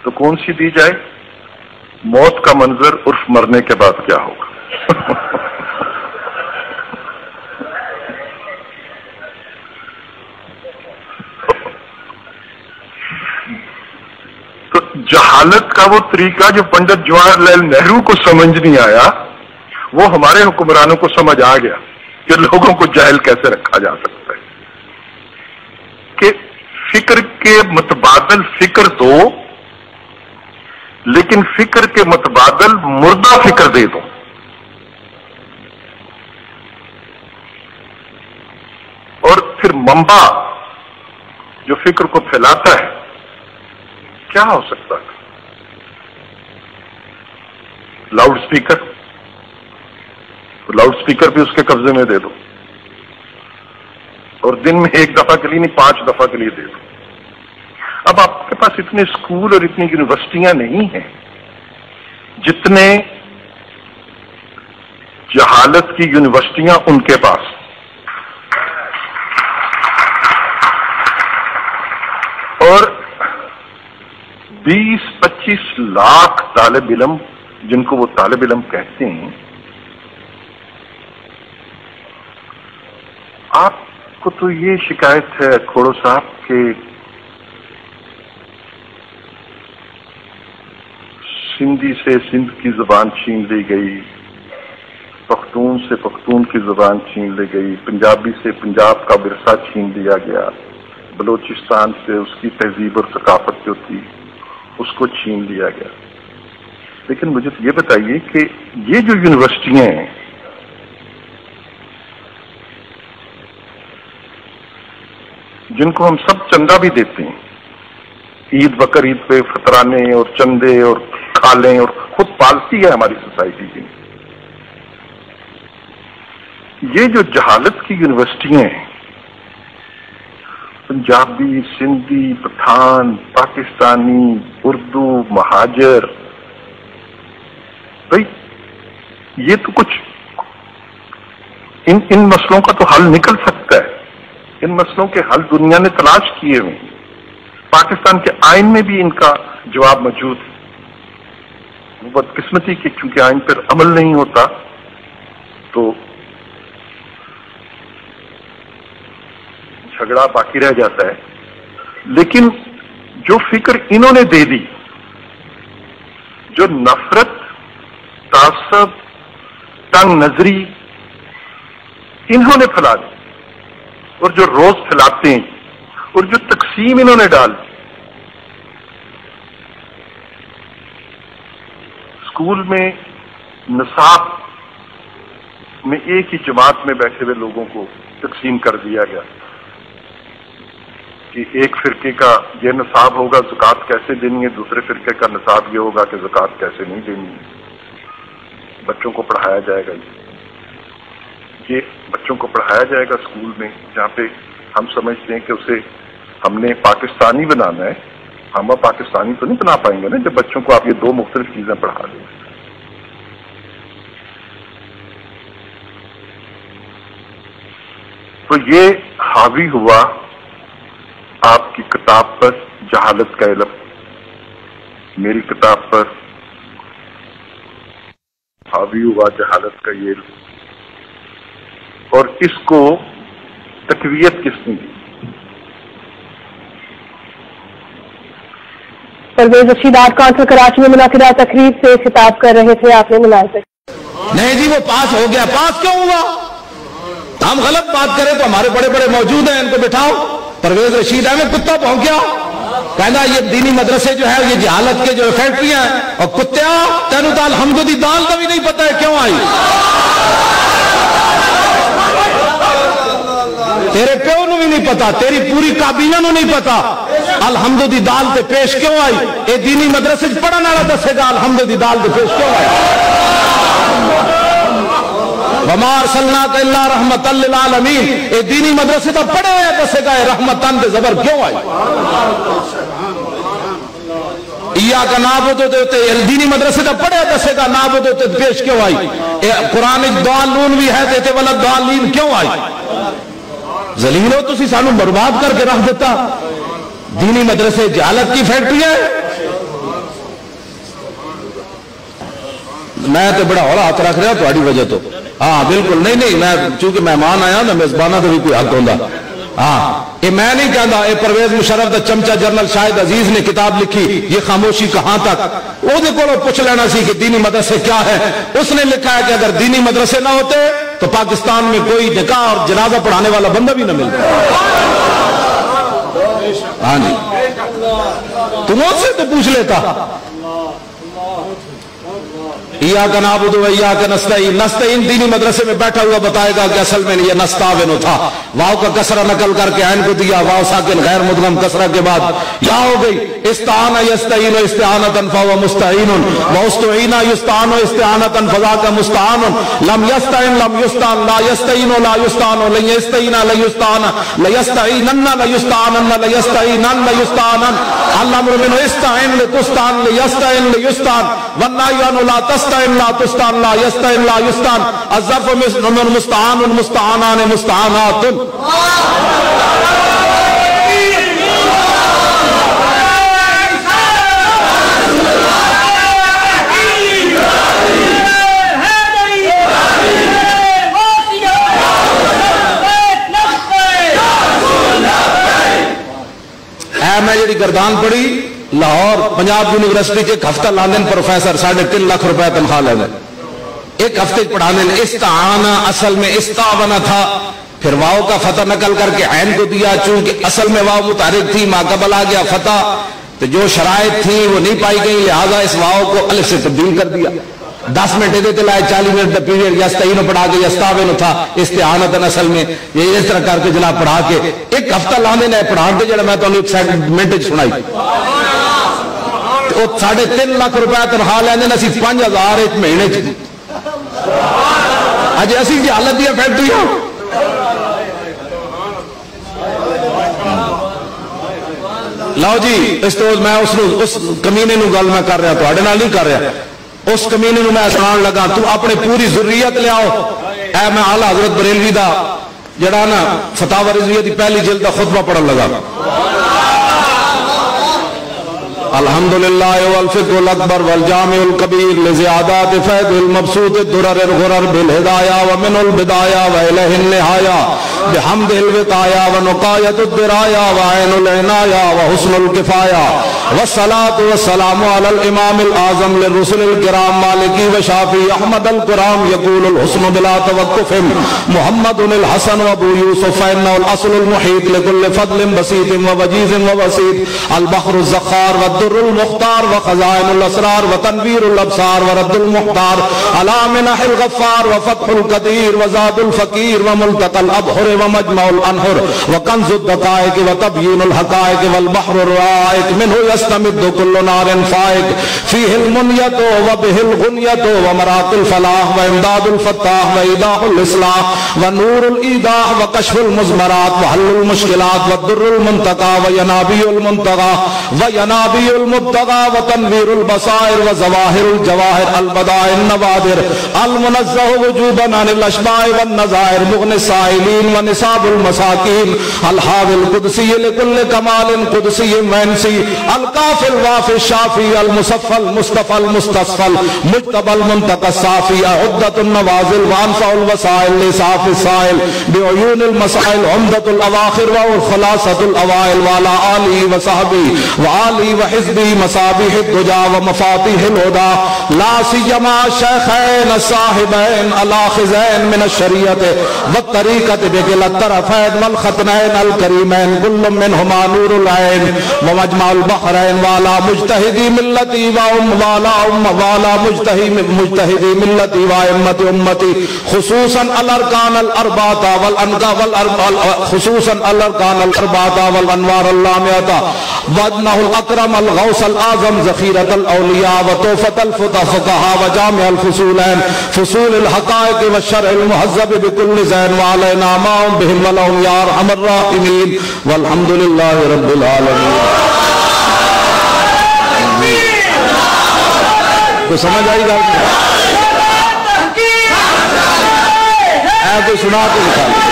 تو کون سی دی جائے؟ موت کا منظر عرف مرنے کے بعد کیا ہوگا؟ تو جہالت کا وہ طریقہ جو پنڈت جواہر لال نہرو کو سمجھ نہیں آیا، وہ ہمارے حکمرانوں کو سمجھ آ گیا کہ لوگوں کو جاہل کیسے رکھا جا سکتا ہے، کہ فکر کے متبادل فکر دو، لیکن فکر کے متبادل مردہ فکر دے دو۔ اور پھر منبع جو فکر کو پھیلاتا ہے کیا ہو سکتا ہے؟ لاؤڈ سپیکر، لاؤڈ سپیکر بھی اس کے قبضے میں دے دو، اور دن میں 1 دفعہ کے لیے نہیں 5 دفعہ کے لیے دے دو۔ اب آپ کے پاس اتنے اسکول اور اتنی یونیورسٹیاں نہیں ہیں جتنے جہالت کی یونیورسٹیاں ان کے پاس۔ اور 20-25 لاکھ طالب علم، جن کو وہ طالب علم کہتے ہیں، آپ کو تو یہ شکایت ہے کھوڑو صاحب کہ سندھی سے سندھ کی زبان چھین لی گئی، پختون سے پختون کی زبان چھین لی گئی، پنجابی سے پنجاب کا ورثہ چھین لیا گیا، بلوچستان سے اس کی تہذیب اور ثقافت جو تھی اس کو چھین لیا گیا۔ لیکن مجھے یہ بتائیے کہ یہ جو یونیورسٹیاں ہیں جن کو ہم سب چندہ بھی دیتے ہیں، عید بقر عید پہ فطرانے اور چندے اور کھالیں، اور خود پالتی ہے ہماری سوسائٹی کی، یہ جو جہالت کی یونیورسٹیاں ہیں، پنجابی، سندھی، پٹھان، پاکستانی، اردو، مہاجر، بھائی یہ تو کچھ ان مسئلوں کا تو حل نکل سکتا ہے۔ ان مسئلوں کے حل دنیا نے تلاش کیے ہوئے ہیں، پاکستان کے آئین میں بھی ان کا جواب موجود ہے۔ وہ بدقسمتی کہ چونکہ آئین پر عمل نہیں ہوتا تو جھگڑا باقی رہ جاتا ہے۔ لیکن جو فکر انہوں نے دے دی، جو نفرت، تعصب، تنگ نظری انہوں نے پھیلا دی، اور جو روز پھیلاتے ہیں، اور جو تقسیم انہوں نے ڈال دی، اسکول میں نصاب میں ایک ہی جماعت میں بیٹھے ہوئے لوگوں کو تقسیم کر دیا گیا کہ ایک فرقے کا یہ نصاب ہوگا زکوٰۃ کیسے دینی ہے، دوسرے فرقے کا نصاب یہ ہوگا کہ زکوٰۃ کیسے نہیں دینی ہے۔ بچوں کو پڑھایا جائے گا، یہ بچوں کو پڑھایا جائے گا اسکول میں، جہاں پہ ہم سمجھتے ہیں کہ اسے ہم نے پاکستانی بنانا ہے۔ ہم پاکستانی تو نہیں بنا پائیں گے نا جب بچوں کو آپ یہ 2 مختلف چیزیں پڑھا دیں۔ تو یہ حاوی ہوا آپ کی کتاب پر جہالت کا علم، میری کتاب پر حاوی ہوا جہالت کا یہ علم، اور اس کو تقویت کس نے دی؟ پرویز رشید آرٹ کونسل کراچی میں منعقدہ تقریب سے خطاب کر رہے تھے، آپ نے ملاحظہ نہیں جی وہ پاس ہو گیا، پاس کیوں ہوا؟ ہم غلط بات کریں تو ہمارے بڑے بڑے موجود ہیں، ان کو بٹھاؤ۔ پرویز رشید ہے میں کتا پہنچیا کہنا یہ دینی مدرسے جو ہے یہ جہالت کے جو فیکٹریاں ہیں، اور کتیا تینوں تو الحمد دی دال کا بھی نہیں پتا ہے کیوں آئی، تیرے پیو نو بھی نہیں پتا، تیری پوری کابینہ نو نہیں پتا الحمد دی دال تے پیش کیوں آئی۔ اے دینی مدرسے پڑھن والا دسے گا الحمد دی دال تے پیش کیوں آئی۔ وما ارسلناک الا رحمۃ للعالمین، اے دینی مدرسے تو پڑھے ہوئے دسے گا اے رحمتان دے زبر کیوں آئی۔ ایاک نعبد تے دینی مدرسے تو پڑھے دسے گا نعبد تے پیش کیوں آئی۔ اے قرآن ضالون بھی ہے تے ولا ضالین کیوں آئی۔ ذلیلو تسی سانو برباد کر کے رکھ دیتا، دینی مدرسے جہالت کی فیکٹری ہے۔ میں تو بڑا ہوا ہاتھ رکھ رہا تھوڑی وجہ تو ہاں بالکل نہیں میں چونکہ مہمان آیا نا میزبانہ تو بھی کوئی حق ہوتا ہاں یہ میں نہیں کہتا یہ پرویز مشرف دا چمچا جنرل شاہد عزیز نے کتاب لکھی یہ خاموشی کہاں تک وہ پوچھ لینا سی کہ دینی مدرسے کیا ہے اس نے لکھا ہے کہ اگر دینی مدرسے نہ ہوتے تو پاکستان میں کوئی نکاح اور جنازہ پڑھانے والا بندہ بھی نہ ملتا ہاں جی تم اس سے تو پوچھ لیتا ایاک نعبد و ایاک نستعین نستعین دینی مدرسے میں بیٹھا ہوا بتائے گا کہ اصل میں یہ نستعین تھا واو کا کسرہ نقل کر کے عین کو دیا واو ساکن غیر مدغم کسرہ کے بعد یا ہو گئی استعان یستعین استعانتا فهو مستعین واستعین یستعان استعانتا فذاک مستعان لم یستعین لم یستعان لا یستعین لا یستعان لن یستعین لا یستعان لا یستعینن لا یستعانن لا یستعینن لا یستعانن الامر من استعین لتستعان لیستعین لیستعان والنهی لا تستعین لا تستعان لا یستعین لا یستعان الظرف من مستعان مستعانان مستعانات میں جڑی گردان پڑی لاہور پنجاب یونیورسٹی کے ایک ہفتہ لاندن پروفیسر 3.5 لاکھ روپے تنخواہ لینے ایک ہفتے پڑھانے استعانہ اصل میں استعانہ تھا پھر واو کا فتح نقل کر کے عین کو دیا چونکہ اصل میں واو متحرک تھی ما قبل آ گیا فتح تو جو شرائط تھی وہ نہیں پائی گئی لہذا اس واو کو الف سے تبدیل کر دیا 10 منٹ دیتے لائے 40 منٹ دا پیریڈ یستعین پڑھا کے یستعین تھا استعانتن اصل میں یہ اس طرح کر کے جناب پڑھا کے ایک ہفتہ لانے نے پڑھان کے جڑا میں تو ایک سیگمنٹ سنائی وہ 3.5 لاکھ روپے تنخواہ لینے نا سی 5000 ایک مہینے اج ایسی کی حالت دیا فیکٹری لاؤ جی اس تو میں اس کمینے نو گل میں کر رہا تو نال نہیں کر رہا اس کمینے نو میں سنان لگا تو اپنے پوری ضروریت لے آؤ اے میں اعلی حضرت بریلوی دا جڑا نا فتاوی رضویہ دی پہلی جلد دا خطبہ پڑھن لگا الحمدللہ والفقہ الاکبر والجامع الکبیر لزیادات فید المبسوط الدرر الغرر بالہدایہ ومن البدایہ وإلہ النہایہ بحمد الوقایہ ونقایت الدرایہ وعین العنایہ وحسن الکفایہ والصلاة والسلام علی الامام الاعظم للرسل الکرام مالکی وشافی احمد القرام یقول الحسن بلا توقف محمد الحسن وابو یوسف فإنه الاصل المحیط لكل فضل بسیط ووجیز ووسیط البحر الزخار والدر المختار وخزائن الاسرار وتنویر الابصار ورد المختار على منح الغفار وفتح القدیر وزاد الفقیر وملتقى الابحر ومجمع الانہر وکنز الدقائق وتبیین الحقائق والبحر الرائق منه يستمد كل نار فائق فيه المنية وبه الغنية ومراق الفلاح وامداد الفتاح وإيداح الإصلاح ونور الإيداح وكشف المزمرات وحل المشكلات والدر المنتقى وينابي المنتقى وينابي المبتغى وتنوير البصائر وزواهر الجواهر البدائع النوادر المنزه وجوبا عن الأشباع والنظائر مغني السائلين ونصاب المساكين الحاوي القدسي لكل كمال قدسي منسي القافي الوافي الشافي المصفى المصطفى المستصفى مجتبى المنتقى الصافي عدة النوازل وانفع الوسائل لصاف السائل بعيون المسائل عمدة الأواخر وخلاصة الأوائل وعلى آله وصحبه وآله وحزبه مصابيح الدجى ومفاتيح الهدى لا سيما الشيخين الصاحبين الآخذين من الشريعة والطريقة بكلا الطرفين والختنين الكريمين كل منهما نور العين ومجمع البحرين وعلى مجتهدي ملتي وعلى مجتهدي ملتي وأئمة أمتي خصوصا الأركان الأربعة خصوصا الأركان الأربعة والأنوار اللامعة وابنه الأكرم الغوث الأعظم ذخيرة الأولياء وتوفة الفقهاء وجامع الفصولين فصول الحقائق والشرع المهذب بكل زين وعلينا معهم بهم ولهم يا أرحم الراحمين والحمد لله رب العالمين. تو سمجھ آئی گا تو سنا کے دکھا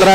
3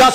10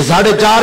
4.5